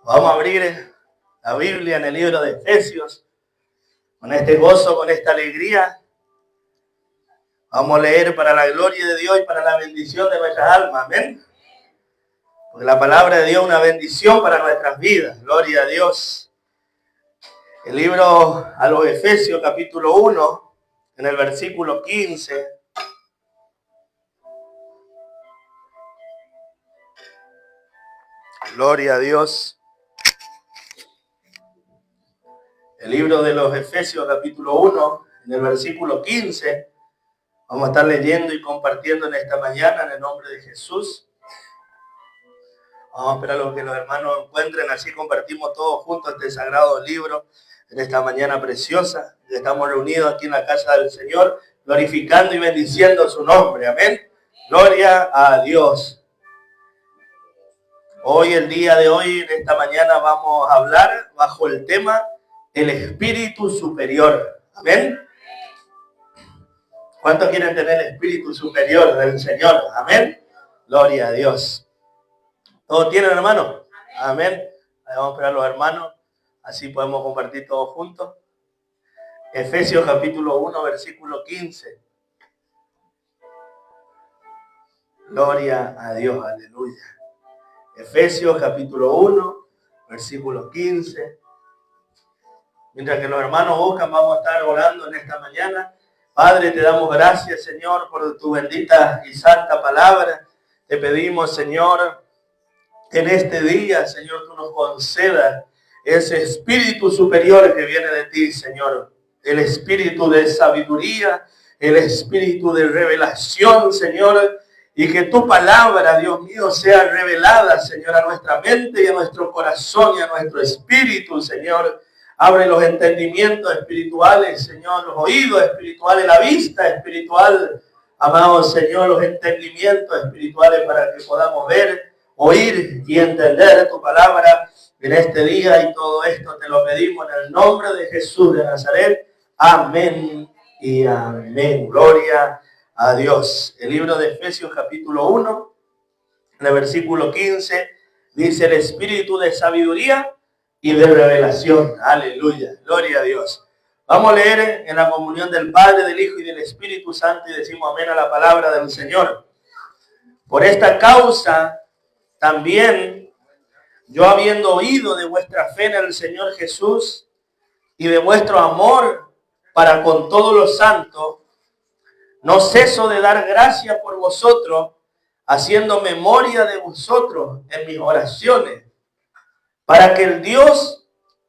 Vamos a abrir la Biblia en el libro de Efesios, con este gozo, con esta alegría. Vamos a leer para la gloria de Dios y para la bendición de nuestras almas. Amén. Porque la palabra de Dios es una bendición para nuestras vidas. Gloria a Dios. El libro a los Efesios, capítulo 1, en el versículo 15. Gloria a Dios. El libro de los Efesios, capítulo 1, en el versículo 15. Vamos a estar leyendo y compartiendo en esta mañana en el nombre de Jesús. Vamos a esperar a que los hermanos encuentren, así compartimos todos juntos este sagrado libro en esta mañana preciosa. Estamos reunidos aquí en la casa del Señor, glorificando y bendiciendo su nombre. Amén. Gloria a Dios. Hoy, el día de hoy, en esta mañana vamos a hablar bajo el tema el espíritu superior. Amén. ¿Cuántos quieren tener el espíritu superior del Señor? Amén. Gloria a Dios. ¿Todos tienen, hermano? Amén. Ahí vamos a esperar a los hermanos. Así podemos compartir todos juntos. Efesios capítulo 1, versículo 15. Gloria a Dios. Aleluya. Efesios capítulo 1, versículo 15. Mientras que los hermanos buscan, vamos a estar orando en esta mañana. Padre, te damos gracias, Señor, por tu bendita y santa palabra. Te pedimos, Señor, que en este día, Señor, tú nos concedas ese espíritu superior que viene de ti, Señor. El espíritu de sabiduría, el espíritu de revelación, Señor. Y que tu palabra, Dios mío, sea revelada, Señor, a nuestra mente y a nuestro corazón y a nuestro espíritu, Señor. Abre los entendimientos espirituales, Señor, los oídos espirituales, la vista espiritual. Amado Señor, los entendimientos espirituales para que podamos ver, oír y entender tu palabra en este día. Y todo esto te lo pedimos en el nombre de Jesús de Nazaret. Amén y amén. Gloria a Dios. El libro de Efesios capítulo 1, en el versículo 15, dice el espíritu de sabiduría y de revelación. Aleluya. Gloria a Dios. Vamos a leer en la comunión del Padre, del Hijo y del Espíritu Santo y decimos amén a la palabra del Señor. Por esta causa también yo, habiendo oído de vuestra fe en el Señor Jesús y de vuestro amor para con todos los santos, no ceso de dar gracias por vosotros, haciendo memoria de vosotros en mis oraciones, para que el Dios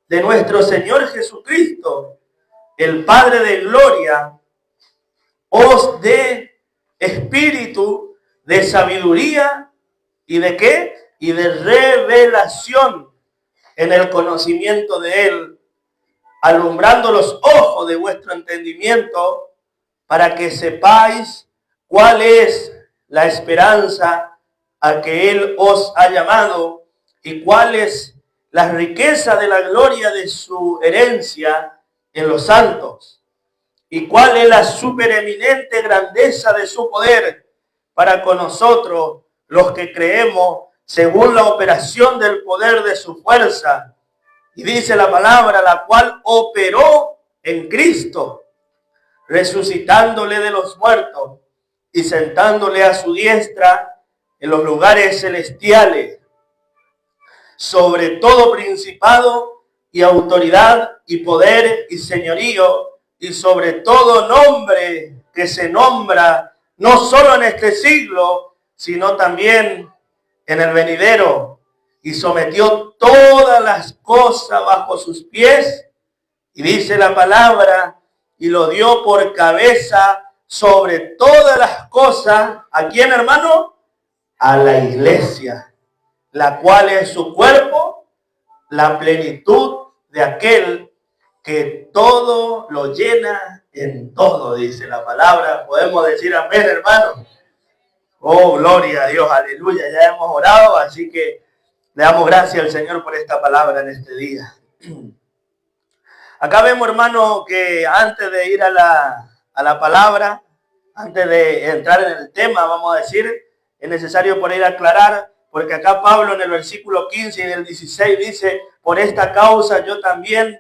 de nuestro Señor Jesucristo, el Padre de gloria, os dé espíritu de sabiduría y de ¿qué? Y de revelación en el conocimiento de Él, alumbrando los ojos de vuestro entendimiento, para que sepáis cuál es la esperanza a que Él os ha llamado y cuál es la riqueza de la gloria de su herencia en los santos, y cuál es la supereminente grandeza de su poder para con nosotros los que creemos, según la operación del poder de su fuerza. Y dice la palabra, la cual operó en Cristo, resucitándole de los muertos y sentándole a su diestra en los lugares celestiales, sobre todo principado y autoridad y poder y señorío, y sobre todo nombre que se nombra no solo en este siglo, sino también en el venidero, y sometió todas las cosas bajo sus pies, y dice la palabra, y lo dio por cabeza sobre todas las cosas. ¿A quién, hermano? A la iglesia, la cual es su cuerpo, la plenitud de aquel que todo lo llena en todo, dice la palabra. Podemos decir amén, hermano. Oh, gloria a Dios, aleluya. Ya hemos orado, así que le damos gracias al Señor por esta palabra en este día. Acá vemos, hermano, que antes de ir a la palabra, antes de entrar en el tema, vamos a decir, es necesario por ahí aclarar porque acá Pablo en el versículo 15 y en el 16 dice, por esta causa yo también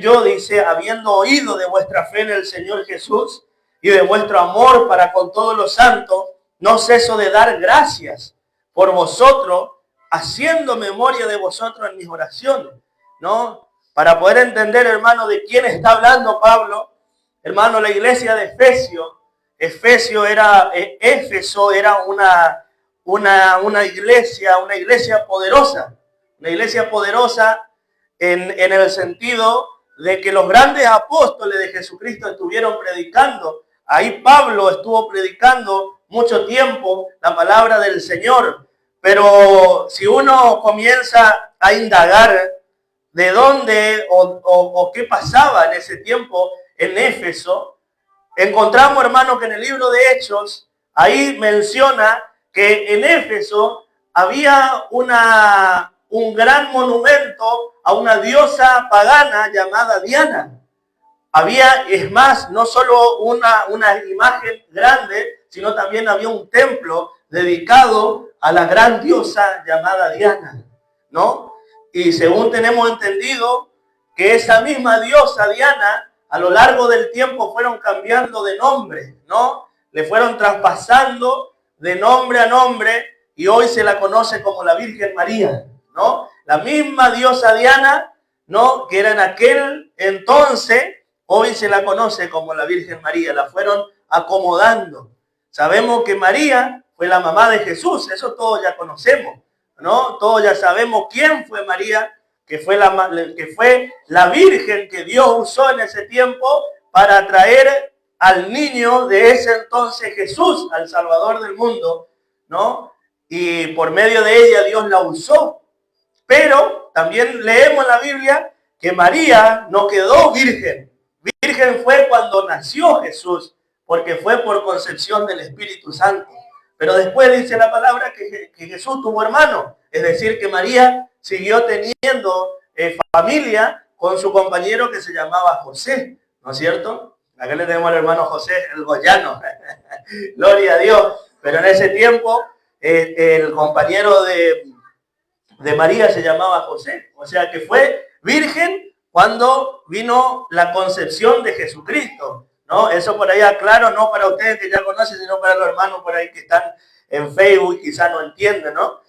yo, dice, habiendo oído de vuestra fe en el Señor Jesús y de vuestro amor para con todos los santos, no ceso de dar gracias por vosotros, haciendo memoria de vosotros en mis oraciones, ¿no? Para poder entender, hermano, de quién está hablando Pablo, hermano, la iglesia de Éfeso era una iglesia poderosa, en el sentido de que los grandes apóstoles de Jesucristo estuvieron predicando. Ahí Pablo estuvo predicando mucho tiempo la palabra del Señor. Pero si uno comienza a indagar de dónde o qué pasaba en ese tiempo en Éfeso, encontramos, hermano, que en el libro de Hechos, ahí menciona que en Éfeso había un gran monumento a una diosa pagana llamada Diana. Había, es más, no solo una imagen grande, sino también había un templo dedicado a la gran diosa llamada Diana, ¿no? Y según tenemos entendido, que esa misma diosa Diana, a lo largo del tiempo fueron cambiando de nombre, ¿no? Le fueron traspasando de nombre a nombre y hoy se la conoce como la Virgen María, ¿no? La misma diosa Diana, ¿no? Que era en aquel entonces, hoy se la conoce como la Virgen María. La fueron acomodando. Sabemos que María fue la mamá de Jesús, eso todos ya conocemos, ¿no? Todos ya sabemos quién fue María, que fue la Virgen que Dios usó en ese tiempo para traer al niño de ese entonces, Jesús, al Salvador del mundo, ¿no? Y por medio de ella Dios la usó. Pero también leemos en la Biblia que María no quedó virgen. Virgen fue cuando nació Jesús, porque fue por concepción del Espíritu Santo. Pero después dice la palabra que Jesús tuvo hermano, es decir, que María siguió teniendo familia con su compañero que se llamaba José, ¿no es cierto? Acá le tenemos al hermano José, el goyano, gloria a Dios. Pero en ese tiempo el compañero de María se llamaba José, o sea que fue virgen cuando vino la concepción de Jesucristo, ¿no? Eso por ahí aclaro, no para ustedes que ya conocen, sino para los hermanos por ahí que están en Facebook y quizás no entienden, ¿no?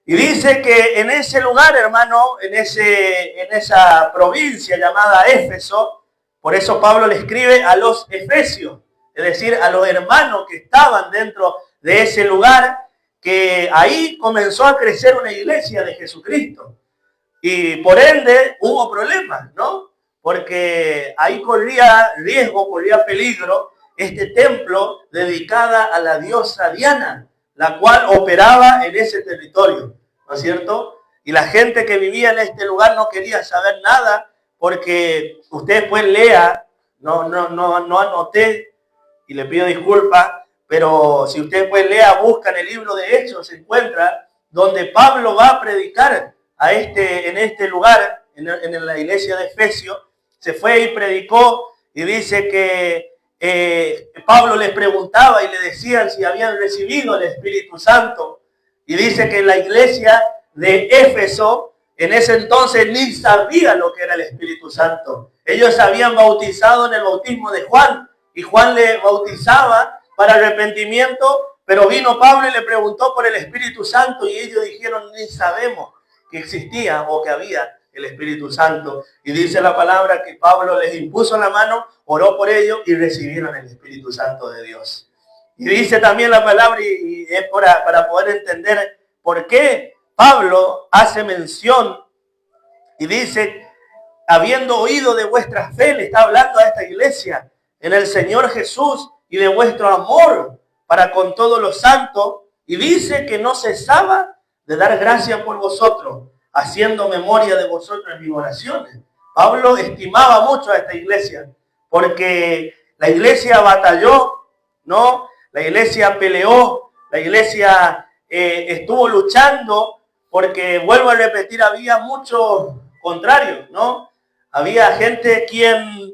Y dice que en ese lugar, hermano, en esa provincia llamada Éfeso, por eso Pablo le escribe a los efesios, es decir, a los hermanos que estaban dentro de ese lugar, que ahí comenzó a crecer una iglesia de Jesucristo. Y por ende hubo problemas, ¿no? Porque ahí corría riesgo, corría peligro este templo dedicada a la diosa Diana, la cual operaba en ese territorio, ¿no es cierto? Y la gente que vivía en este lugar no quería saber nada, porque usted pues lea, no anoté, y le pido disculpas, pero si usted pues lea, busca en el libro de Hechos, se encuentra donde Pablo va a predicar en este lugar, en la iglesia de Efesios. Se fue y predicó, y dice que Pablo les preguntaba y le decían si habían recibido el Espíritu Santo. Y dice que la iglesia de Éfeso en ese entonces ni sabía lo que era el Espíritu Santo. Ellos se habían bautizado en el bautismo de Juan, y Juan le bautizaba para arrepentimiento, pero vino Pablo y le preguntó por el Espíritu Santo, y ellos dijeron, ni sabemos que existía o que había el Espíritu Santo. Y dice la palabra que Pablo les impuso la mano, oró por ellos y recibieron el Espíritu Santo de Dios. Y dice también la palabra, y es para poder entender por qué Pablo hace mención y dice, habiendo oído de vuestra fe, le está hablando a esta iglesia en el Señor Jesús y de vuestro amor para con todos los santos, y dice que no cesaba de dar gracias por vosotros, haciendo memoria de vosotros en mis oraciones. Pablo estimaba mucho a esta iglesia, porque la iglesia batalló, ¿no? La iglesia peleó, la iglesia estuvo luchando, porque, vuelvo a repetir, había muchos contrarios, ¿no? Había gente quien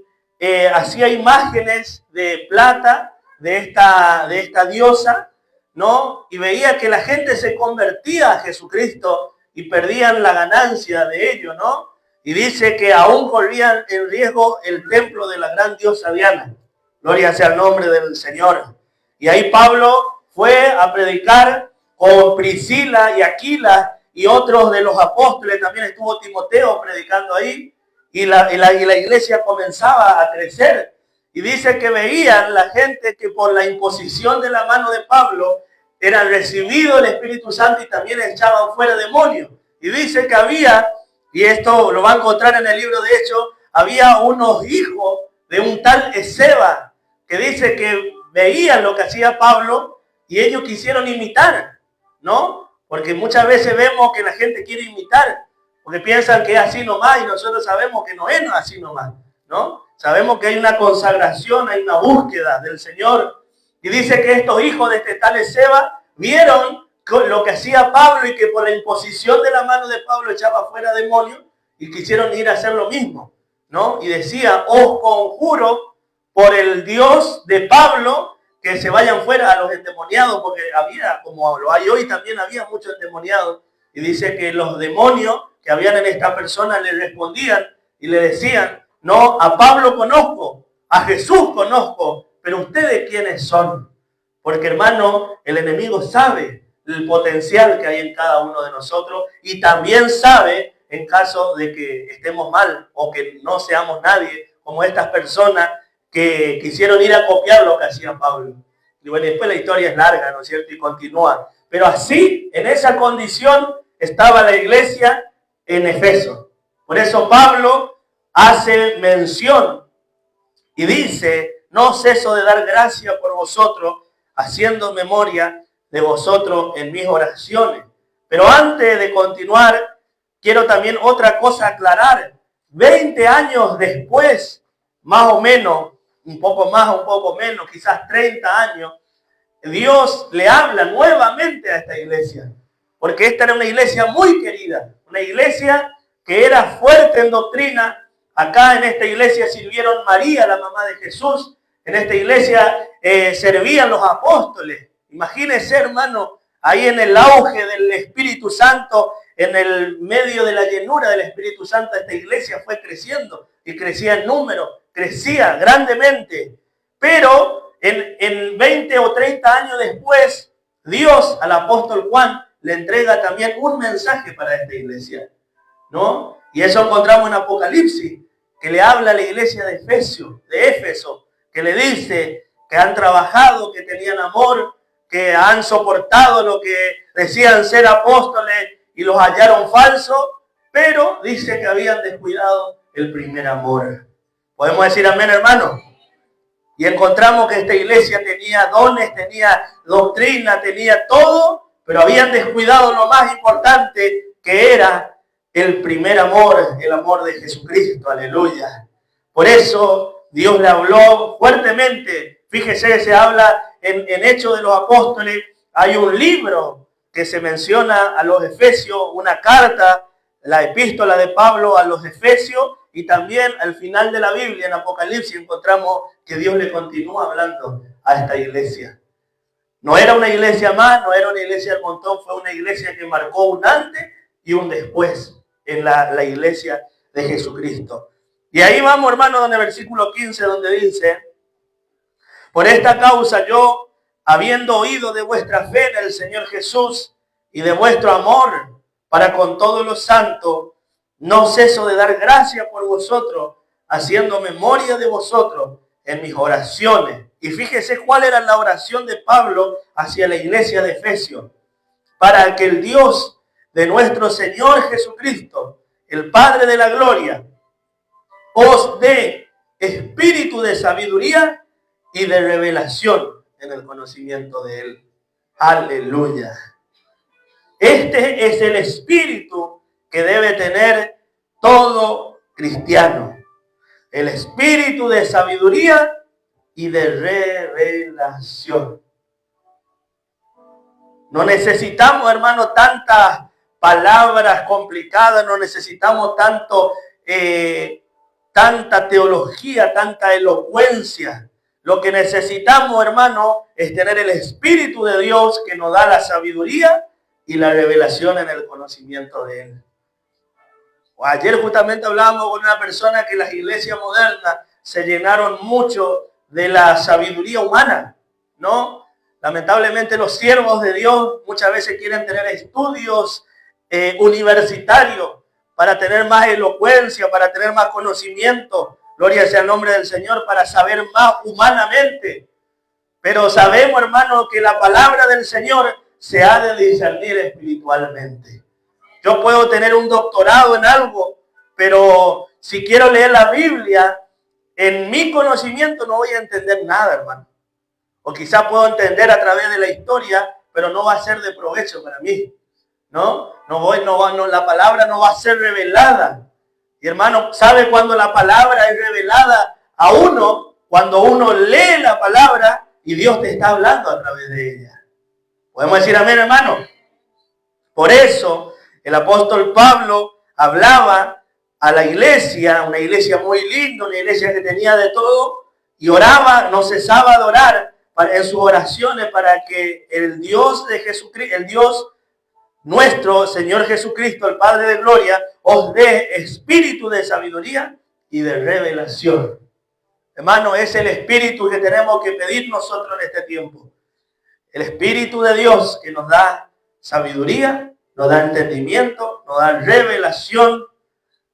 hacía imágenes de plata de esta diosa, ¿no? Y veía que la gente se convertía a Jesucristo y perdían la ganancia de ello, ¿no? Y dice que aún corrían en riesgo el templo de la gran diosa Diana. Gloria sea el nombre del Señor. Y ahí Pablo fue a predicar con Priscila y Aquila y otros de los apóstoles. También estuvo Timoteo predicando ahí. Y la iglesia comenzaba a crecer. Y dice que veían la gente que por la imposición de la mano de Pablo eran recibidos el Espíritu Santo y también echaban fuera demonios. Y dice que había, y esto lo va a encontrar en el libro de Hechos, había unos hijos de un tal Esceva que dice que veían lo que hacía Pablo y ellos quisieron imitar, ¿no? Porque muchas veces vemos que la gente quiere imitar, porque piensan que es así nomás y nosotros sabemos que no es así nomás, ¿no? Sabemos que hay una consagración, hay una búsqueda del Señor. Y dice que estos hijos de este tal Esceva vieron lo que hacía Pablo y que por la imposición de la mano de Pablo echaba fuera demonios y quisieron ir a hacer lo mismo, ¿no? Y decía, os conjuro por el Dios de Pablo que se vayan fuera a los endemoniados, porque había, como lo hay hoy, también había muchos endemoniados. Y dice que los demonios que habían en esta persona le respondían y le decían, no, a Pablo conozco, a Jesús conozco, pero ustedes quiénes son. Porque hermano, el enemigo sabe el potencial que hay en cada uno de nosotros y también sabe en caso de que estemos mal o que no seamos nadie, como estas personas que quisieron ir a copiar lo que hacía Pablo. Y bueno, después la historia es larga, ¿no es cierto? Y continúa. Pero así, en esa condición, estaba la iglesia en Efeso. Por eso Pablo hace mención y dice, no ceso de dar gracias por vosotros, haciendo memoria de vosotros en mis oraciones. Pero antes de continuar, quiero también otra cosa aclarar. 20 años después, más o menos, un poco más, un poco menos, quizás 30 años, Dios le habla nuevamente a esta iglesia. Porque esta era una iglesia muy querida, una iglesia que era fuerte en doctrina. Acá en esta iglesia sirvieron María, la mamá de Jesús. En esta iglesia servían los apóstoles. Imagínense, hermano, ahí en el auge del Espíritu Santo, en el medio de la llenura del Espíritu Santo, esta iglesia fue creciendo y crecía en número, crecía grandemente. Pero en 20 o 30 años después, Dios al apóstol Juan le entrega también un mensaje para esta iglesia, ¿no? Y eso encontramos en Apocalipsis, que le habla a la iglesia de Éfeso, que le dice que han trabajado, que tenían amor, que han soportado lo que decían ser apóstoles y los hallaron falsos, pero dice que habían descuidado el primer amor. ¿Podemos decir amén, hermano? Y encontramos que esta iglesia tenía dones, tenía doctrina, tenía todo, pero habían descuidado lo más importante, que era el primer amor, el amor de Jesucristo, aleluya. Por eso Dios le habló fuertemente. Fíjese, se habla en Hechos de los Apóstoles, hay un libro que se menciona a los Efesios, una carta, la epístola de Pablo a los Efesios, y también al final de la Biblia, en Apocalipsis, encontramos que Dios le continúa hablando a esta iglesia. No era una iglesia más, no era una iglesia del montón, fue una iglesia que marcó un antes y un después en la iglesia de Jesucristo. Y ahí vamos, hermanos, en el versículo 15, donde dice, por esta causa yo, habiendo oído de vuestra fe en el Señor Jesús y de vuestro amor para con todos los santos, no ceso de dar gracias por vosotros, haciendo memoria de vosotros en mis oraciones. Y fíjese cuál era la oración de Pablo hacia la iglesia de Efesios. Para que el Dios de nuestro Señor Jesucristo, el Padre de la gloria, os dé espíritu de sabiduría y de revelación en el conocimiento de Él. Aleluya. Este es el espíritu que debe tener todo cristiano. El espíritu de sabiduría y de revelación. No necesitamos, hermano, tantas palabras complicadas, no necesitamos tanta teología, tanta elocuencia. Lo que necesitamos, hermano, es tener el Espíritu de Dios que nos da la sabiduría y la revelación en el conocimiento de Él. Ayer justamente hablábamos con una persona que las iglesias modernas se llenaron mucho de la sabiduría humana, ¿no? Lamentablemente los siervos de Dios muchas veces quieren tener estudios universitarios para tener más elocuencia, para tener más conocimiento. Gloria sea el nombre del Señor, para saber más humanamente. Pero sabemos, hermano, que la palabra del Señor se ha de discernir espiritualmente. Yo puedo tener un doctorado en algo, pero si quiero leer la Biblia, en mi conocimiento no voy a entender nada, hermano. O quizás puedo entender a través de la historia, pero no va a ser de provecho para mí. No, la palabra no va a ser revelada. Y hermano, ¿sabe cuándo la palabra es revelada a uno? Cuando uno lee la palabra y Dios te está hablando a través de ella. ¿Podemos decir amén, hermano? Por eso el apóstol Pablo hablaba a la iglesia, una iglesia muy linda, una iglesia que tenía de todo, y oraba, no cesaba de orar en sus oraciones para que el Dios de Jesucristo, el Dios nuestro Señor Jesucristo, el Padre de gloria, os dé espíritu de sabiduría y de revelación. Hermano, es el espíritu que tenemos que pedir nosotros en este tiempo. El Espíritu de Dios que nos da sabiduría, nos da entendimiento, nos da revelación.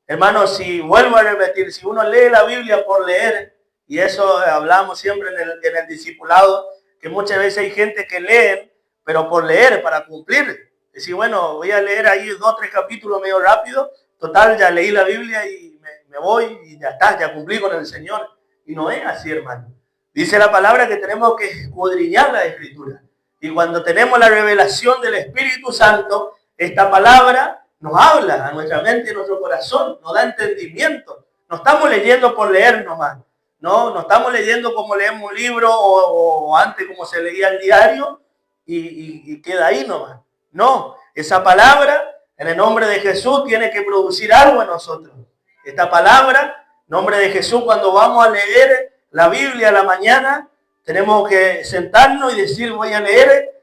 Hermano, si vuelvo a repetir, si uno lee la Biblia por leer, y eso hablamos siempre en el discipulado, que muchas veces hay gente que leen, pero por leer, para cumplir. Decir, bueno, voy a leer ahí 2 o 3 capítulos medio rápido, total, ya leí la Biblia y me voy y ya está, ya cumplí con el Señor. Y no es así, hermano. Dice la palabra que tenemos que escudriñar la Escritura. Y cuando tenemos la revelación del Espíritu Santo, esta palabra nos habla a nuestra mente y a nuestro corazón, nos da entendimiento. No estamos leyendo por leer nomás. No estamos leyendo como leemos un libro o antes como se leía el diario y queda ahí nomás. No, esa palabra en el nombre de Jesús tiene que producir algo en nosotros. Esta palabra, en nombre de Jesús, cuando vamos a leer la Biblia a la mañana, tenemos que sentarnos y decir, voy a leer.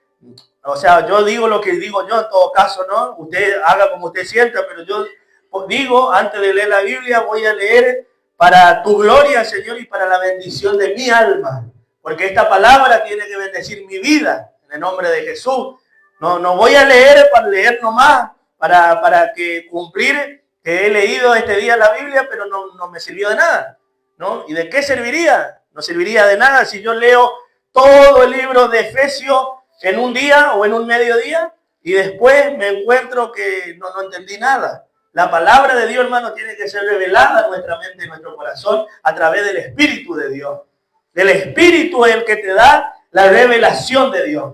O sea, yo digo lo que digo yo en todo caso, ¿no? Usted haga como usted sienta, pero yo digo, antes de leer la Biblia, voy a leer para tu gloria, Señor, y para la bendición de mi alma. Porque esta palabra tiene que bendecir mi vida, en el nombre de Jesús. No voy a leer para leer nomás, para que cumplir que he leído este día la Biblia, pero no me sirvió de nada, ¿no? ¿Y de qué serviría? No serviría de nada si yo leo todo el libro de Efesios en un día o en un mediodía y después me encuentro que no entendí nada. La palabra de Dios, hermano, tiene que ser revelada en nuestra mente y en nuestro corazón a través del Espíritu de Dios. El Espíritu es el que te da la revelación de Dios.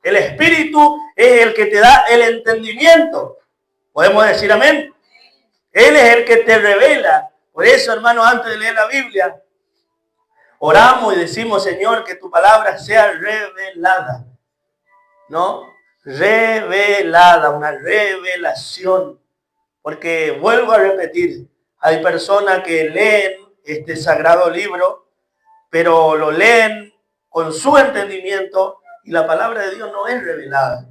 El Espíritu es el que te da el entendimiento. ¿Podemos decir amén? Él es el que te revela. Por eso, hermano, antes de leer la Biblia, oramos y decimos, Señor, que tu palabra sea revelada. ¿No? Revelada, una revelación. Porque vuelvo a repetir, hay personas que leen este sagrado libro, pero lo leen con su entendimiento y la palabra de Dios no es revelada.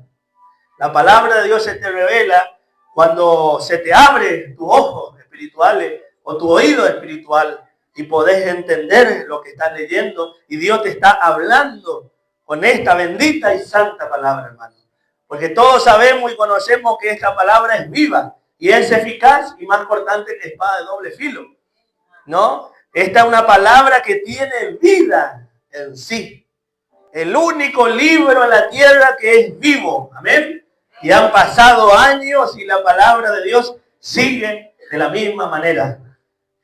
La palabra de Dios se te revela cuando se te abre tus ojos espirituales o tu oído espiritual y podés entender lo que estás leyendo y Dios te está hablando con esta bendita y santa palabra, hermano. Porque todos sabemos y conocemos que esta palabra es viva y es eficaz y más cortante que espada de doble filo. ¿No? Esta es una palabra que tiene vida en sí. El único libro en la tierra que es vivo. Amén. Y han pasado años y la palabra de Dios sigue de la misma manera.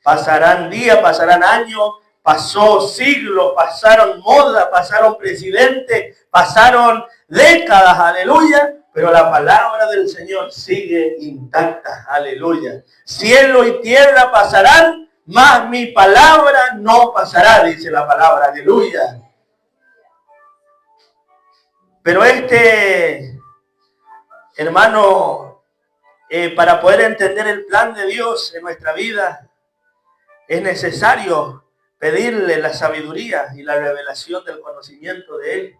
Pasarán días, pasarán años, pasó siglos, pasaron modas, pasaron presidentes, pasaron décadas, aleluya. Pero la palabra del Señor sigue intacta, aleluya. Cielo y tierra pasarán, mas mi palabra no pasará, dice la palabra, aleluya. Pero hermano, para poder entender el plan de Dios en nuestra vida, es necesario pedirle la sabiduría y la revelación del conocimiento de Él.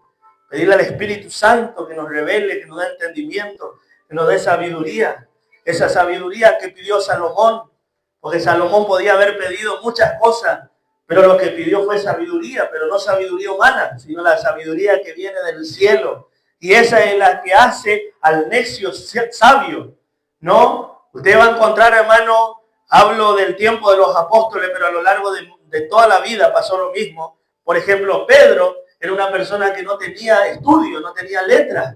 Pedirle al Espíritu Santo que nos revele, que nos dé entendimiento, que nos dé sabiduría. Esa sabiduría que pidió Salomón, porque Salomón podía haber pedido muchas cosas, pero lo que pidió fue sabiduría, pero no sabiduría humana, sino la sabiduría que viene del cielo. Y esa es la que hace al necio sabio, ¿no? Usted va a encontrar, hermano, hablo del tiempo de los apóstoles, pero a lo largo de toda la vida pasó lo mismo. Por ejemplo, Pedro era una persona que no tenía estudio, no tenía letras.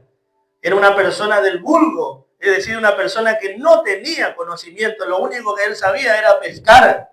Era una persona del vulgo, es decir, una persona que no tenía conocimiento. Lo único que él sabía era pescar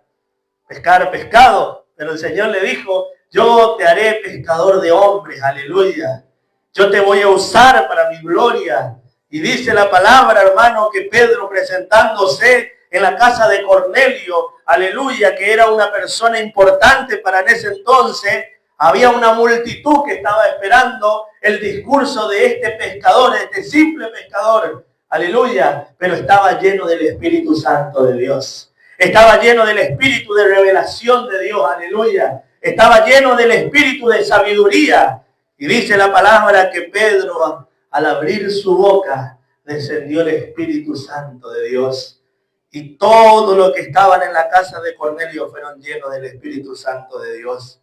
pescado. Pero el Señor le dijo, yo te haré pescador de hombres, aleluya. Yo te voy a usar para mi gloria. Y dice la palabra, hermano, que Pedro presentándose en la casa de Cornelio, aleluya, que era una persona importante para en ese entonces, había una multitud que estaba esperando el discurso de este pescador, de este simple pescador, aleluya, pero estaba lleno del Espíritu Santo de Dios. Estaba lleno del espíritu de revelación de Dios, aleluya. Estaba lleno del espíritu de sabiduría. Y dice la palabra que Pedro, al abrir su boca, descendió el Espíritu Santo de Dios. Y todos los que estaban en la casa de Cornelio fueron llenos del Espíritu Santo de Dios.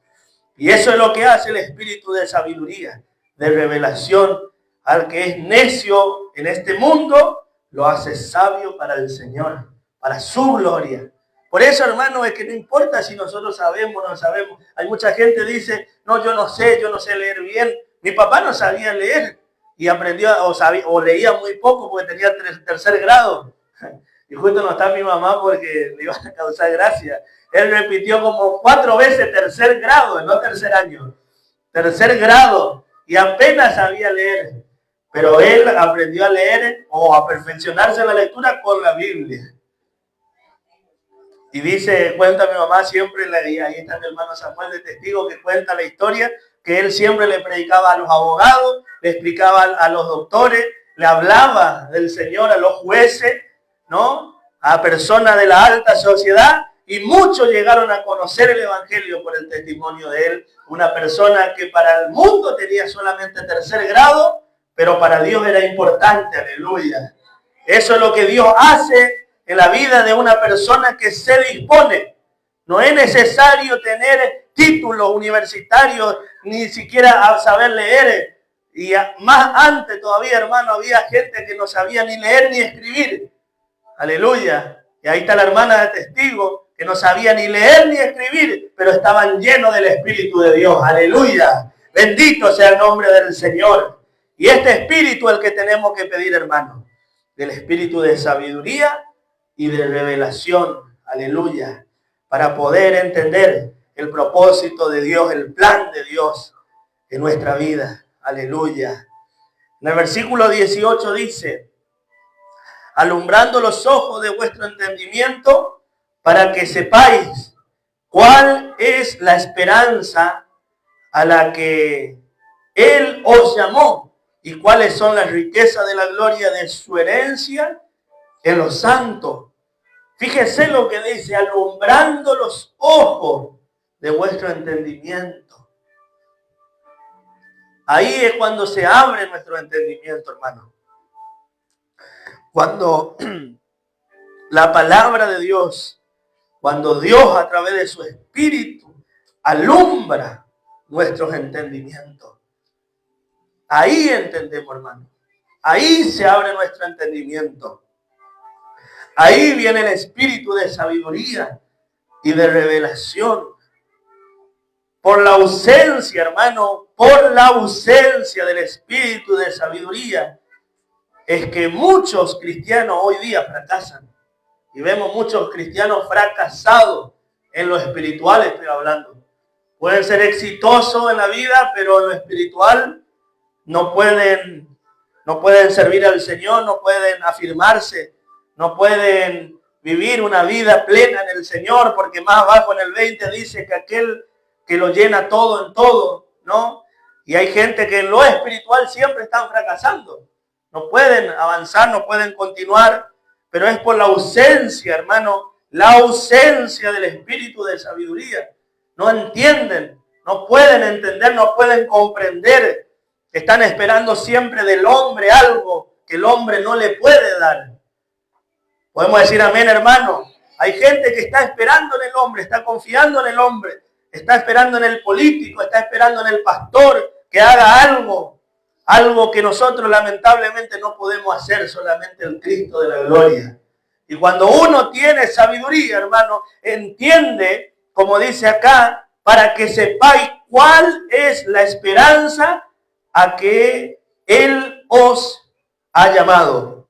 Y eso es lo que hace el espíritu de sabiduría, de revelación. Al que es necio en este mundo, lo hace sabio para el Señor, para su gloria. Por eso, hermano, es que no importa si nosotros sabemos o no sabemos. Hay mucha gente que dice, no, yo no sé leer bien. Mi papá no sabía leer y aprendió o leía muy poco porque tenía tercer grado. Y justo no está mi mamá porque le iba a causar gracia. Él repitió como 4 veces tercer grado, no tercer año. Tercer grado y apenas sabía leer. Pero él aprendió a leer o a perfeccionarse en la lectura con la Biblia. Y dice, cuenta mi mamá siempre, y ahí está mi hermano Samuel de testigo que cuenta la historia, que él siempre le predicaba a los abogados, le explicaba a los doctores, le hablaba del Señor a los jueces, ¿no? A personas de la alta sociedad, y muchos llegaron a conocer el Evangelio por el testimonio de él. Una persona que para el mundo tenía solamente tercer grado, pero para Dios era importante, aleluya. Eso es lo que Dios hace en la vida de una persona que se dispone. No es necesario tener títulos universitarios, ni siquiera saber leer. Y más antes todavía, hermano, había gente que no sabía ni leer ni escribir. Aleluya. Y ahí está la hermana de testigo, que no sabía ni leer ni escribir, pero estaban llenos del Espíritu de Dios. Aleluya. Bendito sea el nombre del Señor. Y este Espíritu es el que tenemos que pedir, hermano. Del Espíritu de sabiduría y de revelación, aleluya, para poder entender el propósito de Dios, el plan de Dios en nuestra vida, aleluya. En el versículo 18 dice, alumbrando los ojos de vuestro entendimiento, para que sepáis cuál es la esperanza a la que Él os llamó y cuáles son las riquezas de la gloria de su herencia en los santos. Fíjese lo que dice, alumbrando los ojos de vuestro entendimiento. Ahí es cuando se abre nuestro entendimiento, hermano. Cuando la palabra de Dios, cuando Dios a través de su Espíritu alumbra nuestros entendimientos. Ahí entendemos, hermano. Ahí se abre nuestro entendimiento. Ahí viene el espíritu de sabiduría y de revelación. Por la ausencia, hermano, por la ausencia del espíritu de sabiduría, es que muchos cristianos hoy día fracasan. Y vemos muchos cristianos fracasados en lo espiritual, estoy hablando. Pueden ser exitosos en la vida, pero en lo espiritual no pueden servir al Señor, no pueden afirmarse. No pueden vivir una vida plena en el Señor, porque más abajo en el 20 dice que aquel que lo llena todo en todo, ¿no? Y hay gente que en lo espiritual siempre están fracasando. No pueden avanzar, no pueden continuar, pero es por la ausencia, hermano, la ausencia del espíritu de sabiduría. no entienden, no pueden entender, no pueden comprender. Están esperando siempre del hombre algo que el hombre no le puede dar. Podemos decir amén, hermano. Hay gente que está esperando en el hombre, está confiando en el hombre, está esperando en el político, está esperando en el pastor que haga algo que nosotros lamentablemente no podemos hacer, solamente el Cristo de la gloria. Y cuando uno tiene sabiduría, hermano, entiende, como dice acá, para que sepáis cuál es la esperanza a que Él os ha llamado.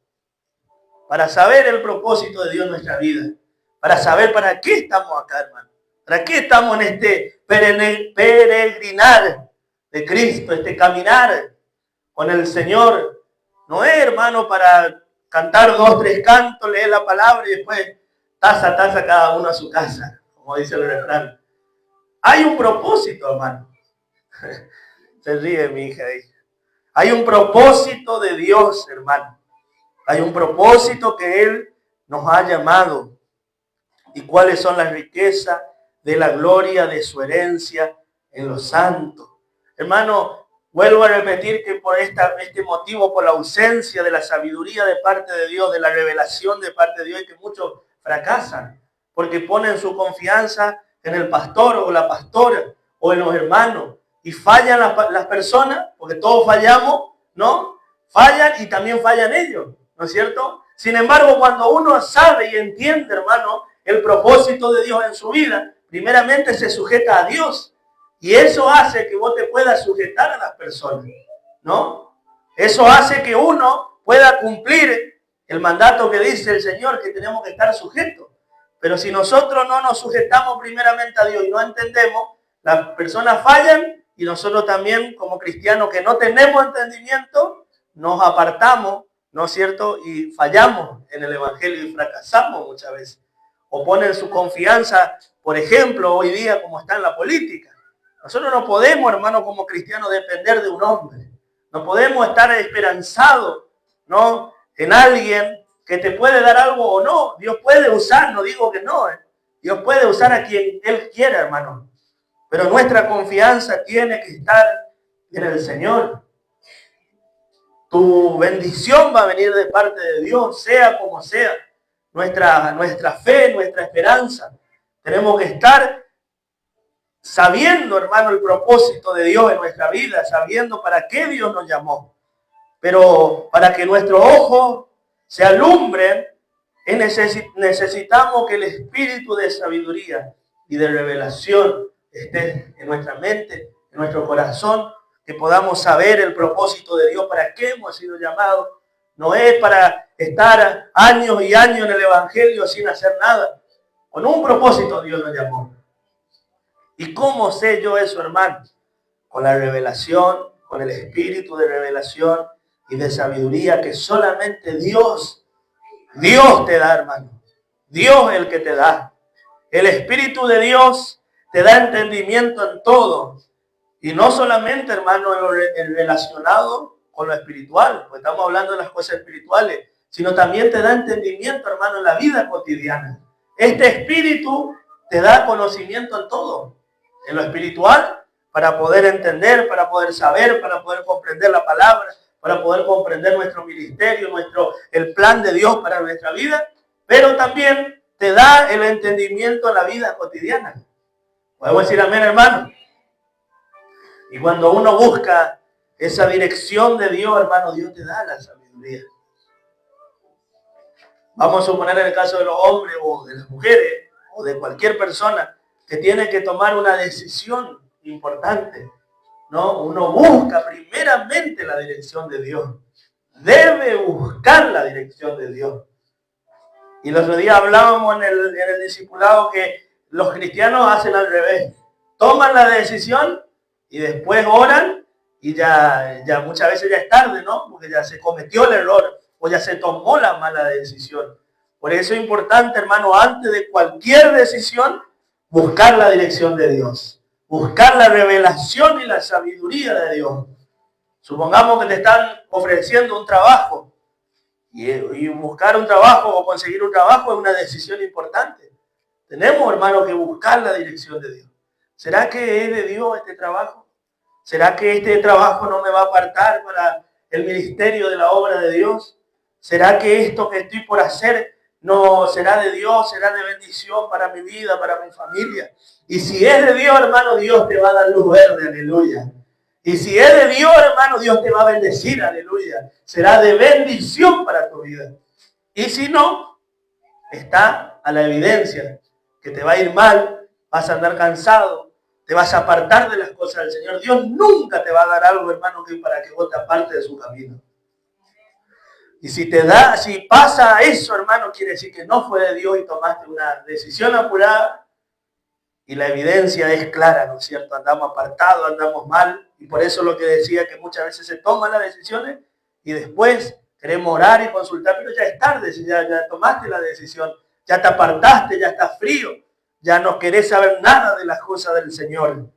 Para saber el propósito de Dios en nuestra vida. Para saber para qué estamos acá, hermano. Para qué estamos en este peregrinar de Cristo, este caminar con el Señor. No es, hermano, para cantar 2, 3 cantos, leer la palabra y después taza cada uno a su casa, como dice el refrán. Hay un propósito, hermano. Se ríe mi hija ahí. Hay un propósito de Dios, hermano. Hay un propósito que Él nos ha llamado. ¿Y cuáles son las riquezas de la gloria de su herencia en los santos? Hermano, vuelvo a repetir que por este motivo, por la ausencia de la sabiduría de parte de Dios, de la revelación de parte de Dios, que muchos fracasan, porque ponen su confianza en el pastor o la pastora o en los hermanos, y fallan las personas, porque todos fallamos, ¿no? Fallan y también fallan ellos, ¿no es cierto? Sin embargo, cuando uno sabe y entiende, hermano, el propósito de Dios en su vida, primeramente se sujeta a Dios. Y eso hace que vos te puedas sujetar a las personas, ¿no? Eso hace que uno pueda cumplir el mandato que dice el Señor, que tenemos que estar sujetos. Pero si nosotros no nos sujetamos primeramente a Dios y no entendemos, las personas fallan y nosotros también, como cristianos que no tenemos entendimiento, nos apartamos, ¿no es cierto? Y fallamos en el evangelio y fracasamos muchas veces. O ponen su confianza, por ejemplo, hoy día como está en la política. Nosotros no podemos, hermano, como cristianos, depender de un hombre. No podemos estar esperanzados, ¿no?, en alguien que te puede dar algo o no. Dios puede usar, no digo que no. Dios puede usar a quien Él quiera, hermano. Pero nuestra confianza tiene que estar en el Señor. Tu bendición va a venir de parte de Dios, sea como sea. Nuestra fe, nuestra esperanza. Tenemos que estar sabiendo, hermano, el propósito de Dios en nuestra vida, sabiendo para qué Dios nos llamó. Pero para que nuestros ojos se alumbren, necesitamos que el espíritu de sabiduría y de revelación esté en nuestra mente, en nuestro corazón, que podamos saber el propósito de Dios, para qué hemos sido llamados. No es para estar años y años en el evangelio sin hacer nada. Con un propósito Dios nos llamó. ¿Y cómo sé yo eso, hermano? Con la revelación, con el espíritu de revelación y de sabiduría que solamente Dios te da, hermano. Dios es el que te da. El Espíritu de Dios te da entendimiento en todo. Y no solamente, hermano, en relacionado con lo espiritual, pues estamos hablando de las cosas espirituales, sino también te da entendimiento, hermano, en la vida cotidiana. Este Espíritu te da conocimiento en todo. En lo espiritual, para poder entender, para poder saber, para poder comprender la palabra, para poder comprender nuestro ministerio, el plan de Dios para nuestra vida, pero también te da el entendimiento en la vida cotidiana. Podemos decir amén, hermano. Y cuando uno busca esa dirección de Dios, hermano, Dios te da la sabiduría. Vamos a suponer en el caso de los hombres o de las mujeres o de cualquier persona que tiene que tomar una decisión importante, ¿no? Uno busca primeramente la dirección de Dios. Debe buscar la dirección de Dios. Y el otro día hablábamos en el discipulado que los cristianos hacen al revés. Toman la decisión y después oran y ya muchas veces ya es tarde, ¿no? Porque ya se cometió el error o ya se tomó la mala decisión. Por eso es importante, hermano, antes de cualquier decisión, buscar la dirección de Dios. Buscar la revelación y la sabiduría de Dios. Supongamos que te están ofreciendo un trabajo. Y buscar un trabajo o conseguir un trabajo es una decisión importante. Tenemos, hermano, que buscar la dirección de Dios. ¿Será que es de Dios este trabajo? ¿Será que este trabajo no me va a apartar para el ministerio de la obra de Dios? ¿Será que esto que estoy por hacer no será de Dios, será de bendición para mi vida, para mi familia? Y si es de Dios, hermano, Dios te va a dar luz verde, aleluya. Y si es de Dios, hermano, Dios te va a bendecir, aleluya. Será de bendición para tu vida. Y si no, está a la evidencia que te va a ir mal, vas a andar cansado, te vas a apartar de las cosas del Señor. Dios nunca te va a dar algo, hermano, que para que vos te apartes de su camino. Y si pasa eso, hermano, quiere decir que no fue de Dios y tomaste una decisión apurada. Y la evidencia es clara, ¿no es cierto? Andamos apartados, andamos mal. Y por eso lo que decía, que muchas veces se toman las decisiones y después queremos orar y consultar, pero ya es tarde, si ya tomaste la decisión, ya te apartaste, ya estás frío, ya no querés saber nada de las cosas del Señor.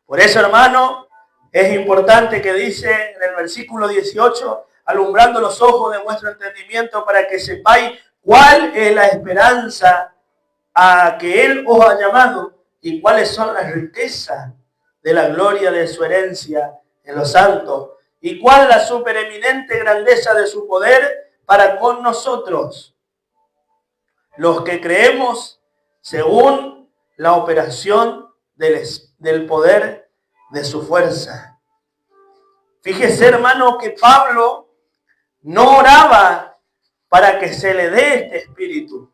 Por eso, hermano, es importante que dice en el versículo 18, alumbrando los ojos de vuestro entendimiento para que sepáis cuál es la esperanza a que Él os ha llamado y cuáles son las riquezas de la gloria de su herencia en los santos y cuál la supereminente grandeza de su poder para con nosotros, los que creemos según la operación del poder de su fuerza. Fíjese, hermano, que Pablo no oraba para que se le dé este espíritu,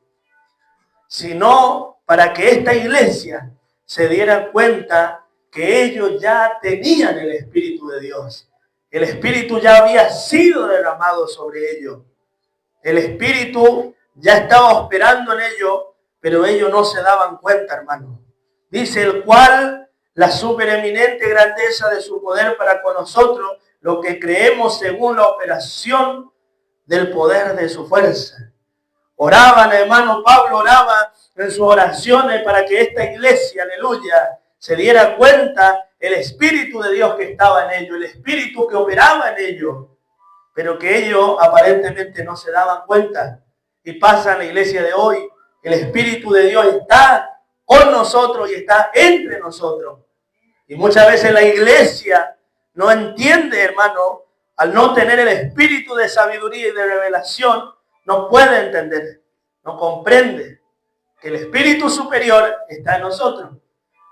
sino para que esta iglesia se diera cuenta que ellos ya tenían el Espíritu de Dios. El Espíritu ya había sido derramado sobre ellos. El Espíritu ya estaba operando en ellos, pero ellos no se daban cuenta, hermano. Dice, el cual la supereminente grandeza de su poder para con nosotros, lo que creemos según la operación del poder de su fuerza. Oraban, hermano, Pablo oraba en sus oraciones para que esta iglesia, aleluya, se diera cuenta el Espíritu de Dios que estaba en ellos, el Espíritu que operaba en ellos, pero que ellos aparentemente no se daban cuenta. Y pasa en la iglesia de hoy, el Espíritu de Dios está con nosotros y está entre nosotros. Y muchas veces la iglesia no entiende, hermano, al no tener el espíritu de sabiduría y de revelación, no puede entender, no comprende que el espíritu superior está en nosotros,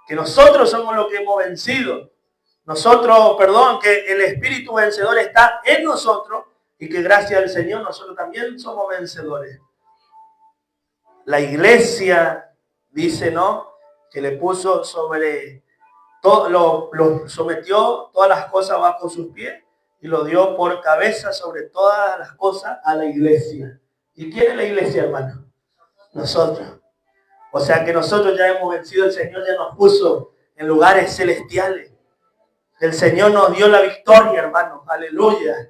que nosotros somos los que hemos vencido. Que el espíritu vencedor está en nosotros y que gracias al Señor nosotros también somos vencedores. La iglesia dice, ¿no?, que le puso sobre todo, lo sometió todas las cosas bajo sus pies y lo dio por cabeza sobre todas las cosas a la iglesia. ¿Y quién es la iglesia, hermano? Nosotros. O sea que nosotros ya hemos vencido, el Señor ya nos puso en lugares celestiales. El Señor nos dio la victoria, hermano. Aleluya.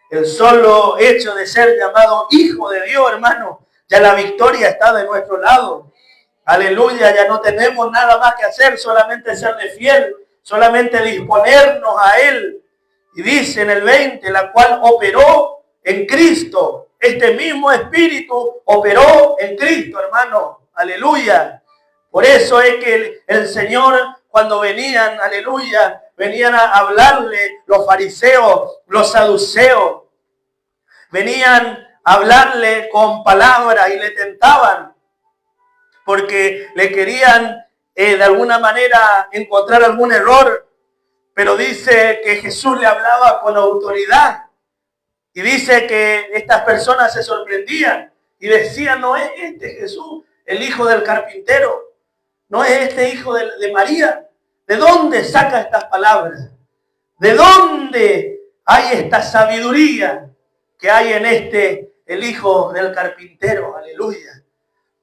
El solo hecho de ser llamado hijo de Dios, hermano, ya la victoria está de nuestro lado. Aleluya, ya no tenemos nada más que hacer, solamente serle fiel, solamente disponernos a Él. Y dice en el 20, la cual operó en Cristo. Este mismo Espíritu operó en Cristo, hermano. Aleluya. Por eso es que el Señor, cuando venían, aleluya, venían a hablarle los fariseos, los saduceos. Venían a hablarle con palabras y le tentaban, porque le querían de alguna manera encontrar algún error. Pero dice que Jesús le hablaba con autoridad. Y dice que estas personas se sorprendían y decían, no es este Jesús, el hijo del carpintero. No es este hijo de María. ¿De dónde saca estas palabras? ¿De dónde hay esta sabiduría que hay en el hijo del carpintero? Aleluya.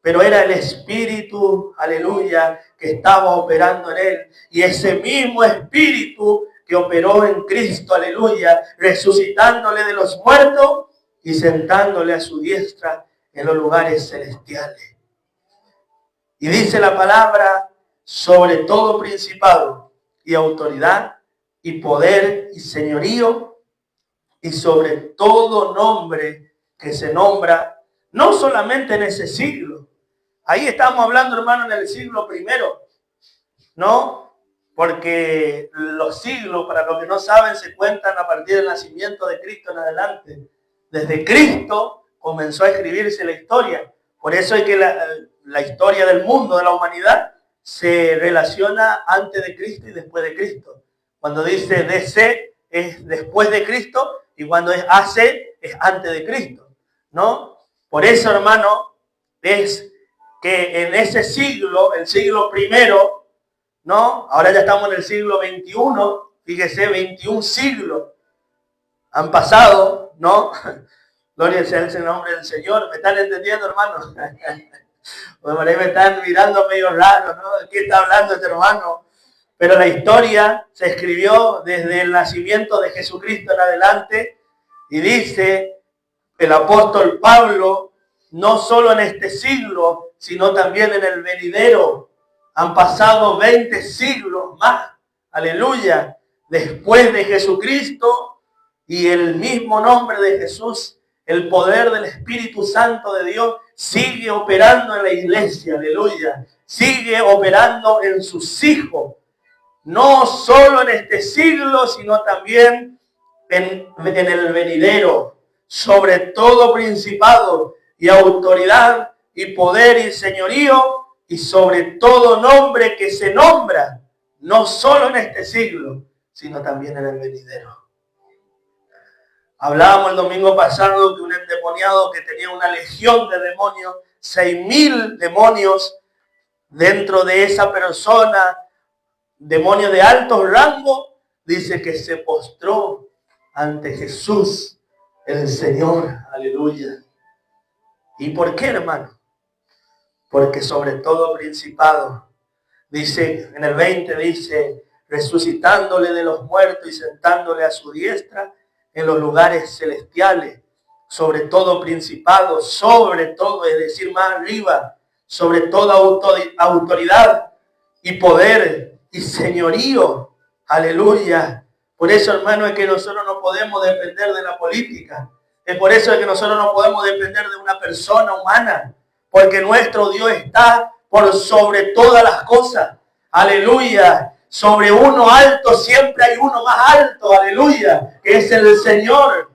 Pero era el Espíritu, aleluya, que estaba operando en él. Y ese mismo Espíritu que operó en Cristo, aleluya, resucitándole de los muertos y sentándole a su diestra en los lugares celestiales. Y dice la palabra, sobre todo principado y autoridad y poder y señorío y sobre todo nombre que se nombra, no solamente en ese siglo. Ahí estamos hablando, hermano, en el siglo primero. ¿no? Porque los siglos, para los que no saben, se cuentan a partir del nacimiento de Cristo en adelante. Desde Cristo comenzó a escribirse la historia. Por eso es que la historia del mundo, de la humanidad, se relaciona antes de Cristo y después de Cristo. Cuando dice DC es después de Cristo y cuando es AC es antes de Cristo, ¿no? Por eso, hermano, es que en ese siglo, el siglo primero, ¿no? Ahora ya estamos en el siglo XXI, fíjese, 21 siglos han pasado, ¿no? Gloria sea el nombre del Señor. ¿Me están entendiendo, hermano? Pues por ahí me están mirando medio raro, ¿no? ¿De qué está hablando este hermano? Pero la historia se escribió desde el nacimiento de Jesucristo en adelante y dice el apóstol Pablo, no solo en este siglo, sino también en el venidero. Han pasado 20 siglos más, aleluya, después de Jesucristo y el mismo nombre de Jesús, el poder del Espíritu Santo de Dios sigue operando en la iglesia, aleluya, sigue operando en sus hijos, no solo en este siglo, sino también en el venidero, sobre todo principado y autoridad y poder y señorío y sobre todo nombre que se nombra, no solo en este siglo, sino también en el venidero. Hablábamos el domingo pasado que un endemoniado que tenía una legión de demonios, 6.000 demonios dentro de esa persona, demonios de alto rango, dice que se postró ante Jesús, el Señor, aleluya. ¿Y por qué, hermano? Porque sobre todo principado, dice, en el 20 dice, resucitándole de los muertos y sentándole a su diestra en los lugares celestiales, sobre todo principado, sobre todo, es decir, más arriba, sobre toda autoridad y poder y señorío, aleluya. Por eso, hermano, es que nosotros no podemos depender de la política. Es por eso que nosotros no podemos depender de una persona humana, porque nuestro Dios está por sobre todas las cosas. Aleluya. Sobre uno alto siempre hay uno más alto. Aleluya. Que es el Señor.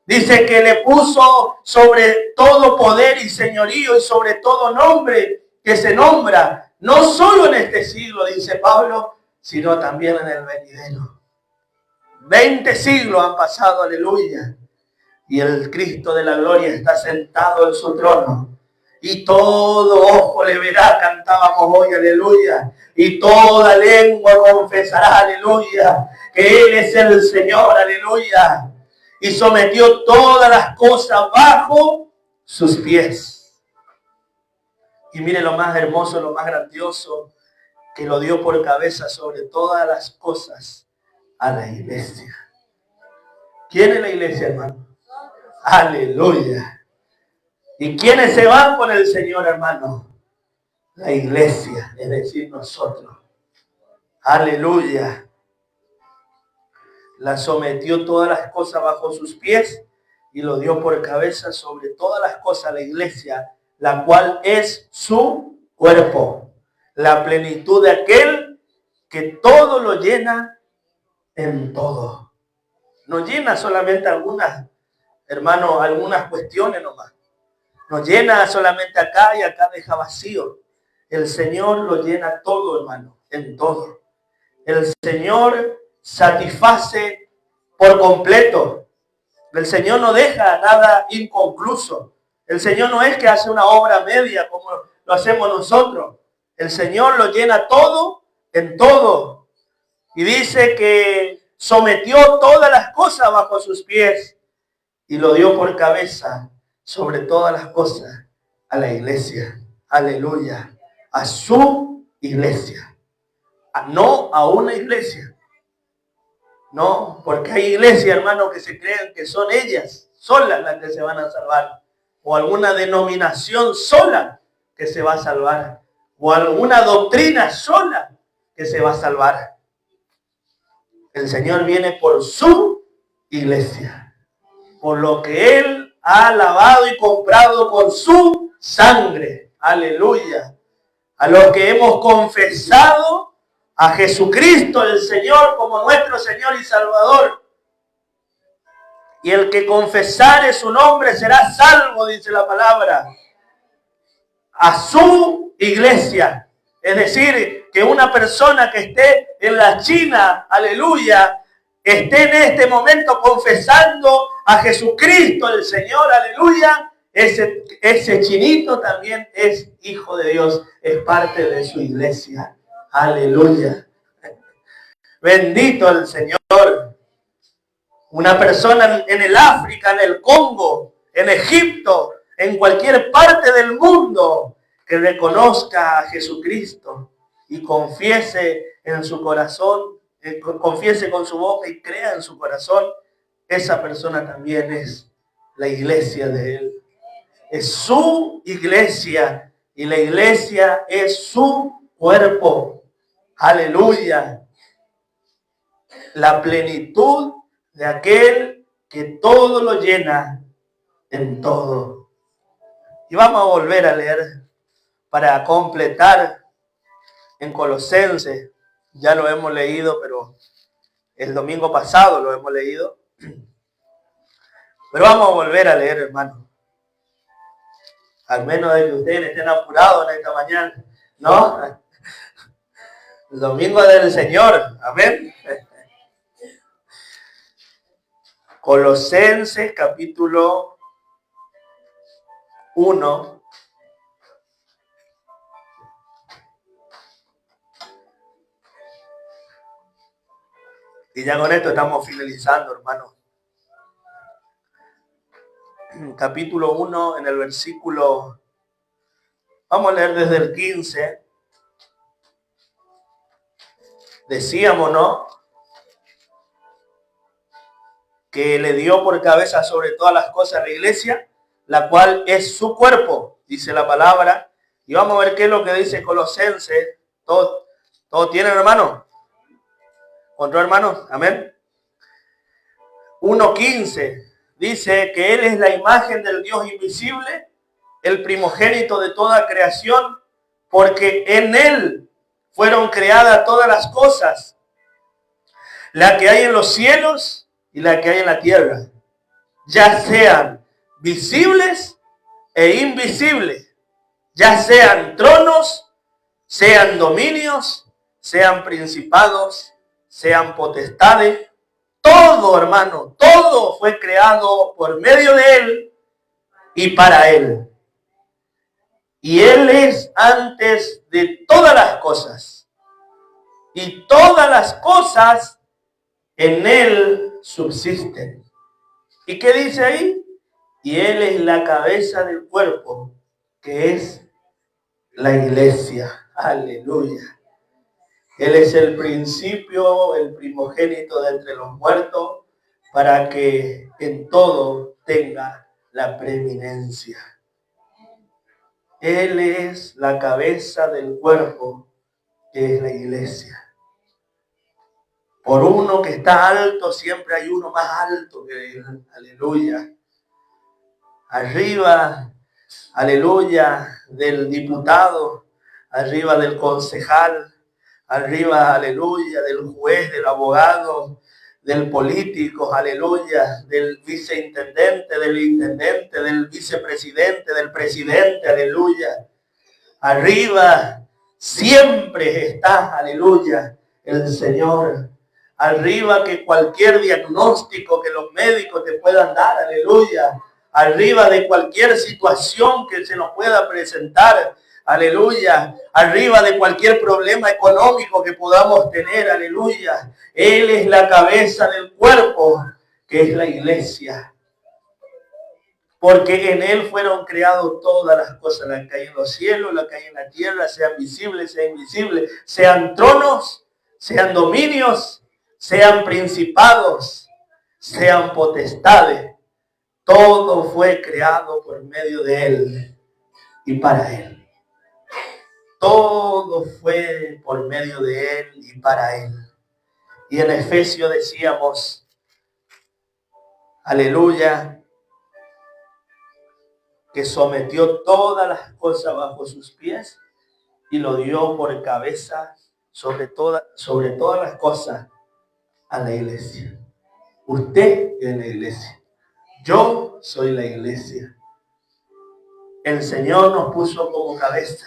Dice que le puso sobre todo poder y señorío y sobre todo nombre que se nombra. No solo en este siglo, dice Pablo, sino también en el venidero. 20 siglos han pasado. Aleluya. Y el Cristo de la gloria está sentado en su trono. Y todo ojo le verá, cantábamos hoy, aleluya. Y toda lengua confesará, aleluya, que Él es el Señor, aleluya. Y sometió todas las cosas bajo sus pies. Y mire lo más hermoso, lo más grandioso, que lo dio por cabeza sobre todas las cosas a la iglesia. ¿Quién es la iglesia, hermano? Aleluya. ¿Y quiénes se van con el Señor, hermano? La iglesia, es decir, nosotros. Aleluya. La sometió todas las cosas bajo sus pies y lo dio por cabeza sobre todas las cosas a la iglesia, la cual es su cuerpo. La plenitud de aquel que todo lo llena en todo. No llena solamente algunas, hermano, algunas cuestiones nomás. No llena solamente acá y acá deja vacío. El Señor lo llena todo, hermano, en todo. El Señor satisface por completo. El Señor no deja nada inconcluso. El Señor no es que hace una obra media como lo hacemos nosotros. El Señor lo llena todo en todo. Y dice que sometió todas las cosas bajo sus pies y lo dio por cabeza sobre todas las cosas a la iglesia. Aleluya. A su iglesia. No a una iglesia. No, porque hay iglesias, hermanos, que se creen que son ellas solas las que se van a salvar. O alguna denominación sola que se va a salvar. O alguna doctrina sola que se va a salvar. El Señor viene por su iglesia. Por lo que Él ha lavado y comprado con su sangre. Aleluya. a los que hemos confesado a Jesucristo el Señor como nuestro Señor y Salvador. Y el que confesare su nombre será salvo, dice la palabra. A su iglesia. Es decir, que una persona que esté en la China, aleluya, esté en este momento confesando a Jesucristo el Señor, aleluya, ese chinito también es hijo de Dios, es parte de su iglesia. Aleluya. Bendito el Señor. Una persona en el África, en el Congo, en Egipto, en cualquier parte del mundo que reconozca a Jesucristo y confiese en su corazón, confiese con su boca y crea en su corazón, esa persona también es la iglesia de Él. Es su iglesia y la iglesia es su cuerpo. Aleluya. La plenitud de aquel que todo lo llena en todo. Y vamos a volver a leer para completar en Colosenses. Ya lo hemos leído, pero el domingo pasado lo hemos leído. Pero vamos a volver a leer, hermano. Al menos de que ustedes estén apurados en esta mañana, ¿no? El domingo del Señor, amén. Colosenses capítulo 1. Y ya con esto estamos finalizando, hermano. Capítulo 1, en el versículo, vamos a leer desde el 15. Decíamos, ¿no?, que le dio por cabeza sobre todas las cosas a la iglesia, la cual es su cuerpo, dice la palabra. Y vamos a ver qué es lo que dice Colosenses. ¿Todo tienen, hermano? ¿Encontró, hermano? Amén. 1:15 dice que Él es la imagen del Dios invisible, el primogénito de toda creación, porque en Él fueron creadas todas las cosas, la que hay en los cielos y la que hay en la tierra, ya sean visibles e invisibles, ya sean tronos, sean dominios, sean principados, sean potestades. Todo, hermano, todo fue creado por medio de Él y para Él. Y Él es antes de todas las cosas. Y todas las cosas en Él subsisten. ¿Y qué dice ahí? Y Él es la cabeza del cuerpo, que es la iglesia. Aleluya. Él es el principio, el primogénito de entre los muertos, para que en todo tenga la preeminencia. Él es la cabeza del cuerpo, que es la iglesia. Por uno que está alto, siempre hay uno más alto que él. Aleluya. Arriba, aleluya, del diputado, arriba del concejal, arriba, aleluya, del juez, del abogado, del político, aleluya, del viceintendente, del intendente, del vicepresidente, del presidente, aleluya. Arriba siempre está, aleluya, el Señor. Arriba que cualquier diagnóstico que los médicos te puedan dar, aleluya. Arriba de cualquier situación que se nos pueda presentar, aleluya. Arriba de cualquier problema económico que podamos tener, aleluya. Él es la cabeza del cuerpo, que es la iglesia. Porque en Él fueron creadas todas las cosas, las que hay en los cielos, las que hay en la tierra, sean visibles, sean invisibles, sean tronos, sean dominios, sean principados, sean potestades. Todo fue creado por medio de Él y para Él. Todo fue por medio de Él y para Él. Y en Efesios decíamos, aleluya, que sometió todas las cosas bajo sus pies y lo dio por cabeza sobre todas las cosas a la iglesia. Usted es la iglesia. Yo soy la iglesia. El Señor nos puso como cabeza.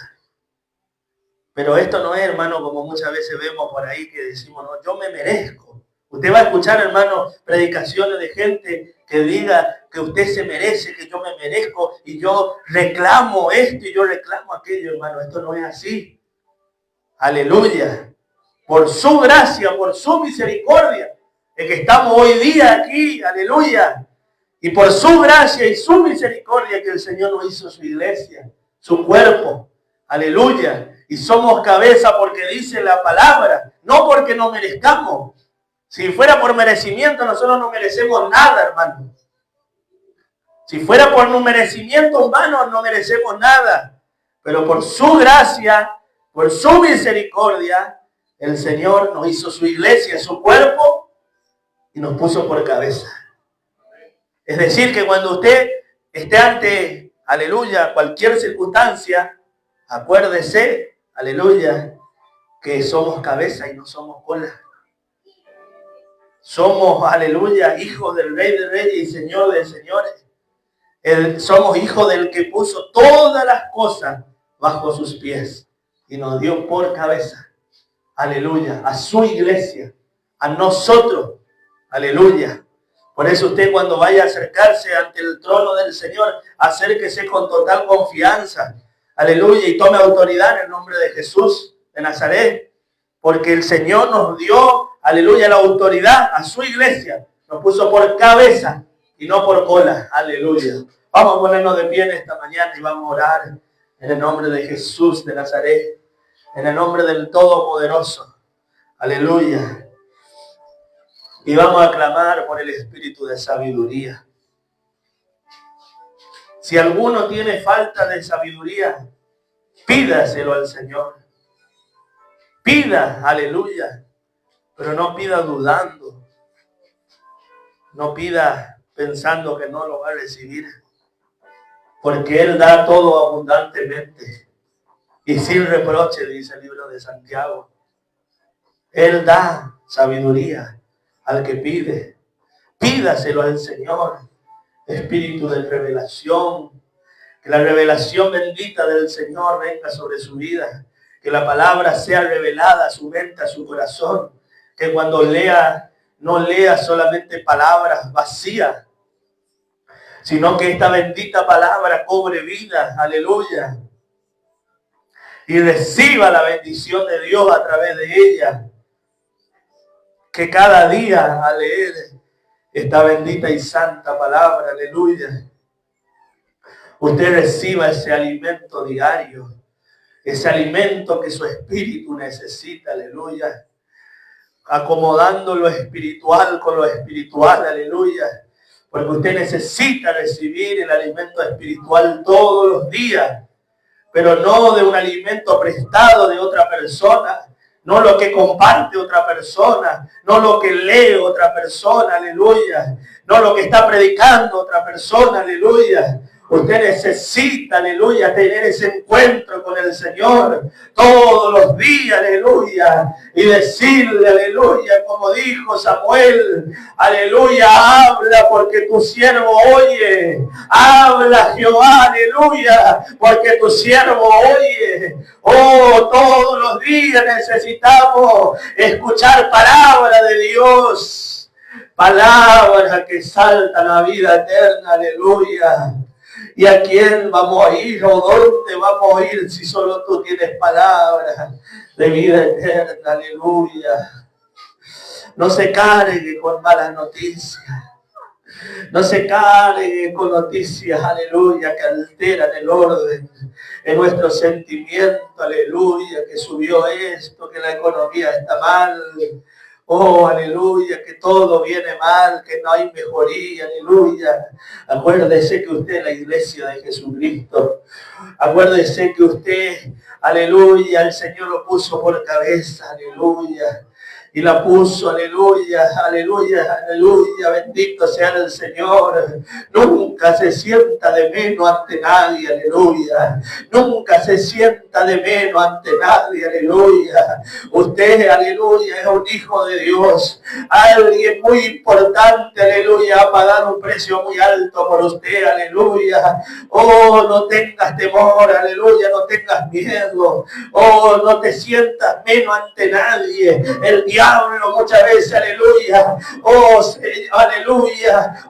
Pero esto no es, hermano, como muchas veces vemos por ahí que decimos, no, yo me merezco. Usted va a escuchar, hermano, predicaciones de gente que diga que usted se merece, que yo me merezco y yo reclamo esto y yo reclamo aquello, hermano. Esto no es así. Aleluya. Por su gracia, por su misericordia, es que estamos hoy día aquí. Aleluya. Y por su gracia y su misericordia que el Señor nos hizo su iglesia, su cuerpo. Aleluya. Y somos cabeza porque dice la palabra, no porque no merezcamos. Si fuera por merecimiento, nosotros no merecemos nada, hermano. Si fuera por un merecimiento humano, no merecemos nada. Pero por su gracia, por su misericordia, el Señor nos hizo su iglesia, su cuerpo, y nos puso por cabeza. Es decir, que cuando usted esté ante, aleluya, cualquier circunstancia, acuérdese, aleluya, que somos cabeza y no somos cola. Somos, aleluya, hijos del Rey de Reyes y Señor de Señores. Somos hijos del que puso todas las cosas bajo sus pies y nos dio por cabeza, aleluya, a su iglesia, a nosotros, aleluya. Por eso usted cuando vaya a acercarse ante el trono del Señor, acérquese con total confianza, aleluya, y tome autoridad en el nombre de Jesús de Nazaret, porque el Señor nos dio, aleluya, la autoridad a su iglesia, nos puso por cabeza y no por cola, aleluya. Vamos a ponernos de pie en esta mañana y vamos a orar en el nombre de Jesús de Nazaret, en el nombre del Todopoderoso, aleluya. Y vamos a clamar por el espíritu de sabiduría. Si alguno tiene falta de sabiduría, pídaselo al Señor. Pida, aleluya, pero no pida dudando. No pida pensando que no lo va a recibir. Porque Él da todo abundantemente y sin reproche, dice el libro de Santiago. Él da sabiduría al que pide. Pídaselo al Señor. Espíritu de revelación. Que la revelación bendita del Señor venga sobre su vida. Que la palabra sea revelada a su mente, a su corazón. Que cuando lea, no lea solamente palabras vacías, sino que esta bendita palabra cobre vida, aleluya, y reciba la bendición de Dios a través de ella. Que cada día al leer esta bendita y santa palabra, aleluya, usted reciba ese alimento diario, ese alimento que su espíritu necesita, aleluya, acomodando lo espiritual con lo espiritual, aleluya. Porque usted necesita recibir el alimento espiritual todos los días, pero no de un alimento prestado de otra persona, no lo que comparte otra persona, no lo que lee otra persona, aleluya, no lo que está predicando otra persona, aleluya. Usted necesita, aleluya, tener ese encuentro con el Señor todos los días, aleluya, y decirle, aleluya, como dijo Samuel, aleluya, habla porque tu siervo oye, habla Jehová, aleluya, porque tu siervo oye. Oh, todos los días necesitamos escuchar palabra de Dios, palabra que salta a la vida eterna, aleluya. ¿Y a quién vamos a ir o dónde vamos a ir si solo tú tienes palabras de vida eterna? Aleluya. No se cargue con malas noticias. No se cargue con noticias, aleluya, que alteran el orden en nuestro sentimiento, aleluya, que subió esto, que la economía está mal. Oh, aleluya, que todo viene mal, que no hay mejoría, aleluya. Acuérdese que usted es la iglesia de Jesucristo. Acuérdese que usted, aleluya, el Señor lo puso por cabeza, aleluya. y la puso, aleluya, aleluya, aleluya, bendito sea el Señor. Nunca se sienta de menos ante nadie, aleluya. Nunca se sienta de menos ante nadie, aleluya. Usted, aleluya, es un hijo de Dios, alguien muy importante, aleluya, ha pagado un precio muy alto por usted, aleluya. Oh, no tengas temor, aleluya, no tengas miedo. Oh, no te sientas menos ante nadie. El diablo muchas veces, aleluya, oh, aleluya,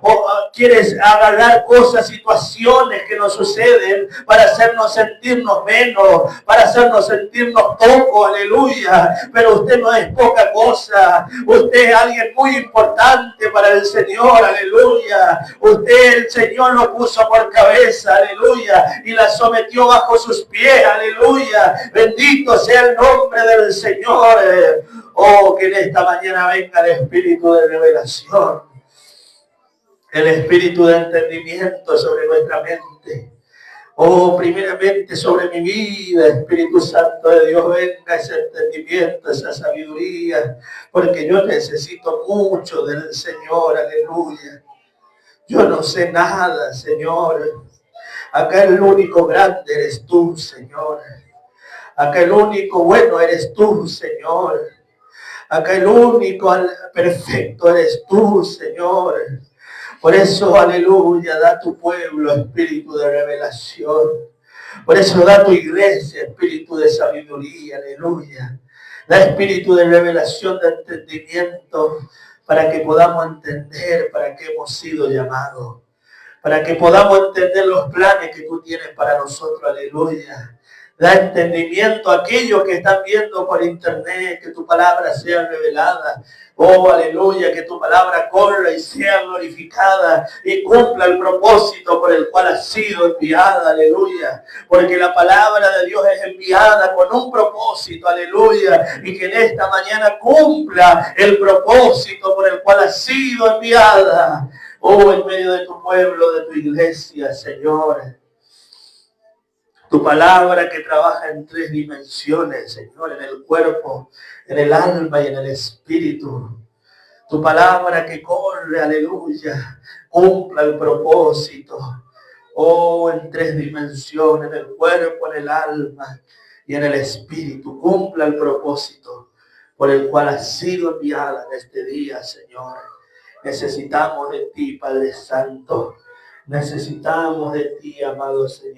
quieres agarrar cosas, situaciones que nos suceden para hacernos sentirnos menos, para hacernos sentirnos poco, aleluya. Pero usted no es poca cosa, usted es alguien muy importante para el Señor, aleluya. Usted, el Señor lo puso por cabeza, aleluya, y la sometió bajo sus pies, aleluya. Bendito sea el nombre del Señor. Oh, que en esta mañana venga el espíritu de revelación, el espíritu de entendimiento sobre nuestra mente. Oh, primeramente sobre mi vida, Espíritu Santo de Dios, venga ese entendimiento, esa sabiduría, porque yo necesito mucho del Señor, aleluya. Yo no sé nada, Señor. Acá el único grande eres tú, Señor. Acá el único bueno eres tú, Señor. Acá el único perfecto eres tú, Señor. Por eso, aleluya, da tu pueblo espíritu de revelación. Por eso da tu iglesia espíritu de sabiduría, aleluya. Da espíritu de revelación, de entendimiento, para que podamos entender para qué hemos sido llamados. Para que podamos entender los planes que tú tienes para nosotros, aleluya. Da entendimiento a aquellos que están viendo por internet, que tu palabra sea revelada. Oh, aleluya, que tu palabra corra y sea glorificada y cumpla el propósito por el cual ha sido enviada, aleluya. Porque la palabra de Dios es enviada con un propósito, aleluya. Y que en esta mañana cumpla el propósito por el cual ha sido enviada. Oh, en medio de tu pueblo, de tu iglesia, Señor. Tu palabra que trabaja en 3 dimensiones, Señor, en el cuerpo, en el alma y en el espíritu. Tu palabra que corre, aleluya, cumpla el propósito. Oh, en 3 dimensiones, en el cuerpo, en el alma y en el espíritu. Cumpla el propósito por el cual ha sido enviada en este día, Señor. Necesitamos de ti, Padre Santo. Necesitamos de ti, amado Señor.